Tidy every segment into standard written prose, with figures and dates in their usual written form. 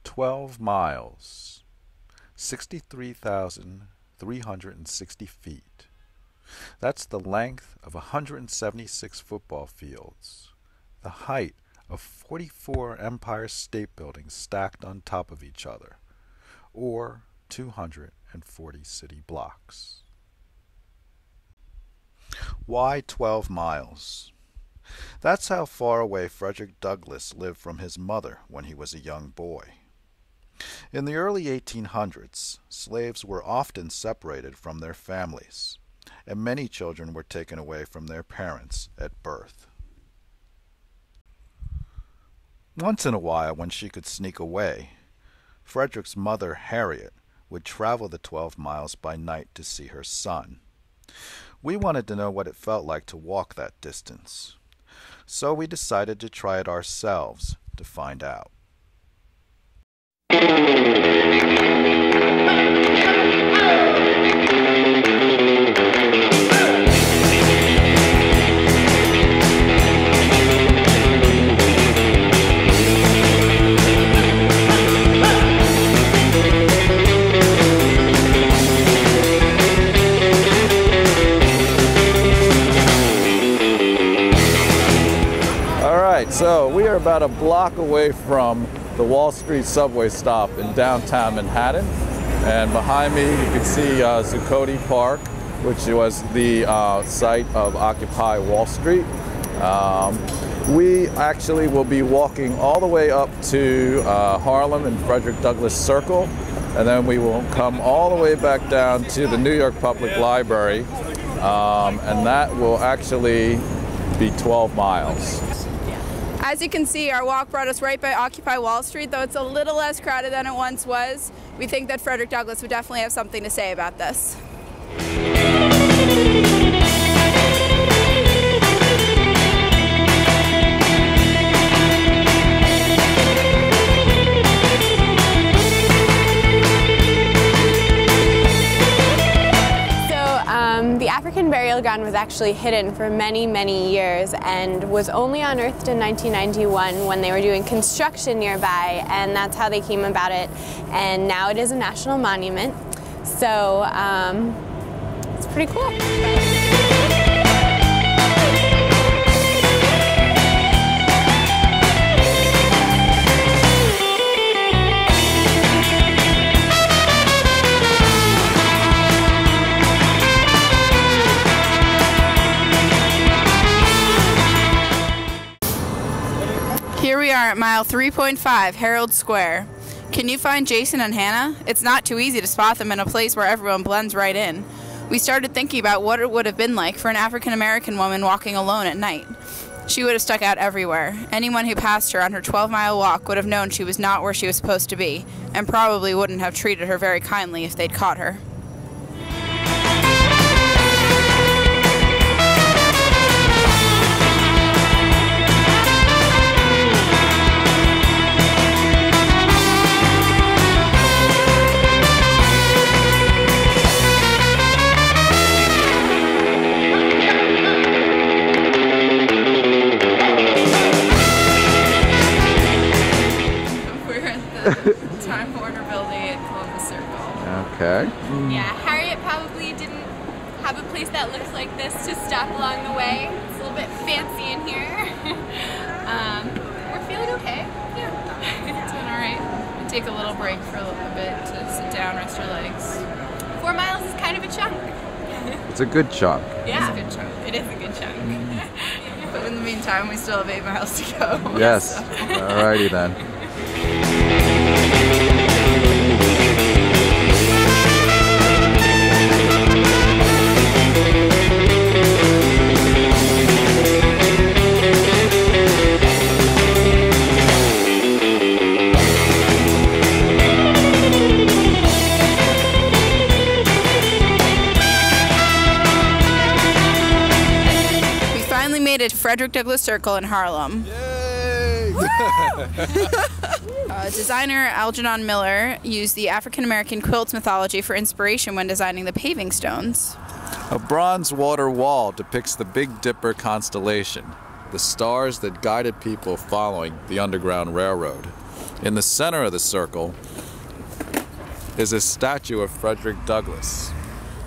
12 miles, 63,360 feet. That's the length of 176 football fields, the height of 44 Empire State Buildings stacked on top of each other, or 240 city blocks. Why 12 miles? That's how far away Frederick Douglass lived from his mother when he was a young boy. In the early 1800s, slaves were often separated from their families, and many children were taken away from their parents at birth. Once in a while, when she could sneak away, Frederick's mother, Harriet, would travel the 12 miles by night to see her son. We wanted to know what it felt like to walk that distance, so we decided to try it ourselves to find out. So we are about a block away from the Wall Street subway stop in downtown Manhattan, and behind me you can see Zuccotti Park, which was the site of Occupy Wall Street. We actually will be walking all the way up to Harlem and Frederick Douglass Circle, and then we will come all the way back down to the New York Public Library, and that will actually be 12 miles. As you can see, our walk brought us right by Occupy Wall Street, though it's a little less crowded than it once was. We think that Frederick Douglass would definitely have something to say about this. The African burial ground was actually hidden for many, many years and was only unearthed in 1991 when they were doing construction nearby, and that's how they came about it. And now it is a national monument, so it's pretty cool. Here we are at mile 3.5, Herald Square. Can you find Jason and Hannah? It's not too easy to spot them in a place where everyone blends right in. We started thinking about what it would have been like for an African-American woman walking alone at night. She would have stuck out everywhere. Anyone who passed her on her 12-mile walk would have known she was not where she was supposed to be, and probably wouldn't have treated her very kindly if they'd caught her. Time Warner Building at Columbus Circle. Okay. Yeah, Harriet probably didn't have a place that looks like this to stop along the way. It's a little bit fancy in here. We're feeling okay. Yeah. Doing alright. We take a little break for a little bit to sit down, rest your legs. 4 miles is kind of a chunk. It's a good chunk. Yeah. It's a good chunk. It is a good chunk. But in the meantime, we still have 8 miles to go. Yes. So. Alrighty then. Made it to Frederick Douglass Circle in Harlem. Yay! Designer Algernon Miller used the African-American quilt mythology for inspiration when designing the paving stones. A bronze water wall depicts the Big Dipper constellation, the stars that guided people following the Underground Railroad. In the center of the circle is a statue of Frederick Douglass.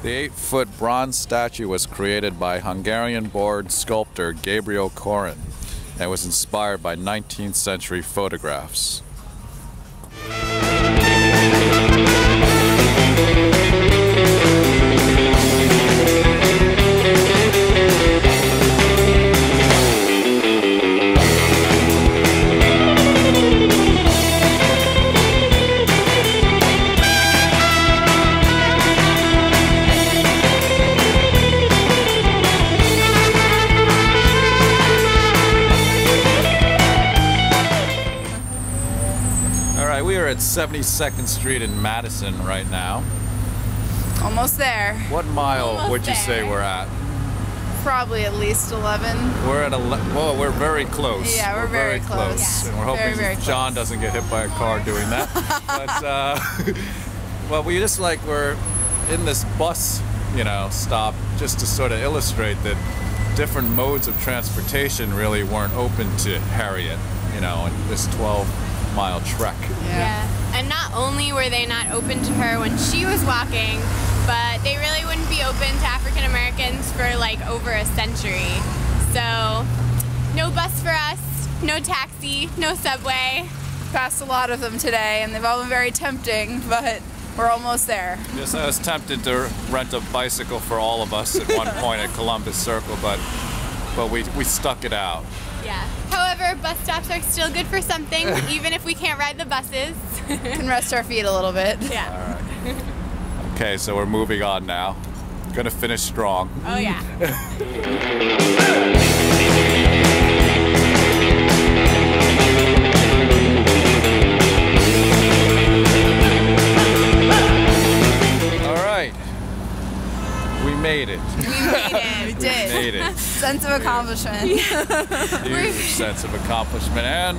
The 8-foot bronze statue was created by Hungarian-born sculptor Gabriel Koren and was inspired by 19th century photographs. We are at 72nd Street in Madison right now. Almost there. What mile Almost would you say there. we're at? Probably at least 11. We're at well, we're very close. Yeah, we're very close. Yeah. And we're hoping Very John close. doesn't get hit by a car doing that. But well, we just we're in this bus, stop just to sort of illustrate that different modes of transportation really weren't open to Harriet, in this 12-mile trek. Yeah. And not only were they not open to her when she was walking, but they really wouldn't be open to African Americans for over a century. So, no bus for us, no taxi, no subway. Passed a lot of them today, and they've all been very tempting, but we're almost there. Yes, I was tempted to rent a bicycle for all of us at one point at Columbus Circle, but we stuck it out. Yeah. However, bus stops are still good for something, even if we can't ride the buses. Can rest our feet a little bit. Yeah. Okay, so we're moving on now. Gonna finish strong. Oh, yeah. All right. We made it. We did. Made it. Sense of accomplishment. Huge sense of accomplishment and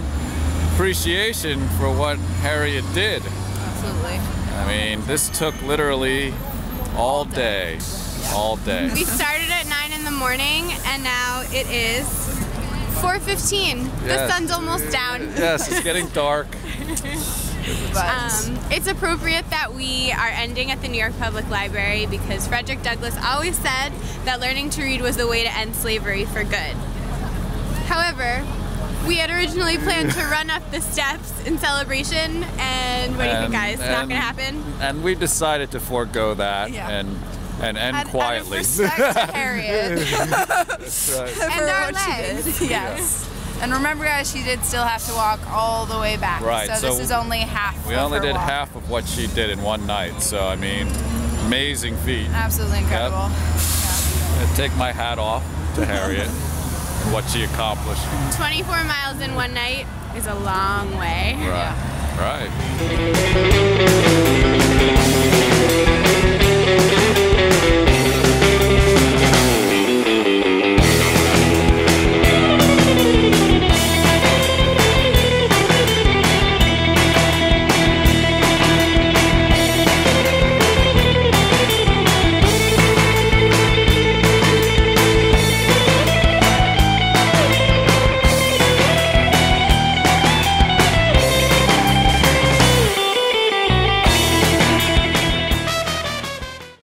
appreciation for what Harriet did. Absolutely. I mean, this took literally all day. All day. We started at 9 in the morning, and now it is 4:15. The Yes. sun's almost down. Yes, it's getting dark. But It's appropriate that we are ending at the New York Public Library because Frederick Douglass always said that learning to read was the way to end slavery for good. However, we had originally planned to run up the steps in celebration, and what do you think, guys? Not gonna happen? And we decided to forego that Yeah. and end out quietly. of respect to Harriet That's right. for And our what she legs. did. Yes. And remember, guys, she did still have to walk all the way back. Right, So this so is only half. We of only her did walk. half of what she did in one night, so I mean, amazing feat. Absolutely incredible. I take my hat off to Harriet and what she accomplished. 24 miles in one night is a long way. Right. Yeah. Right.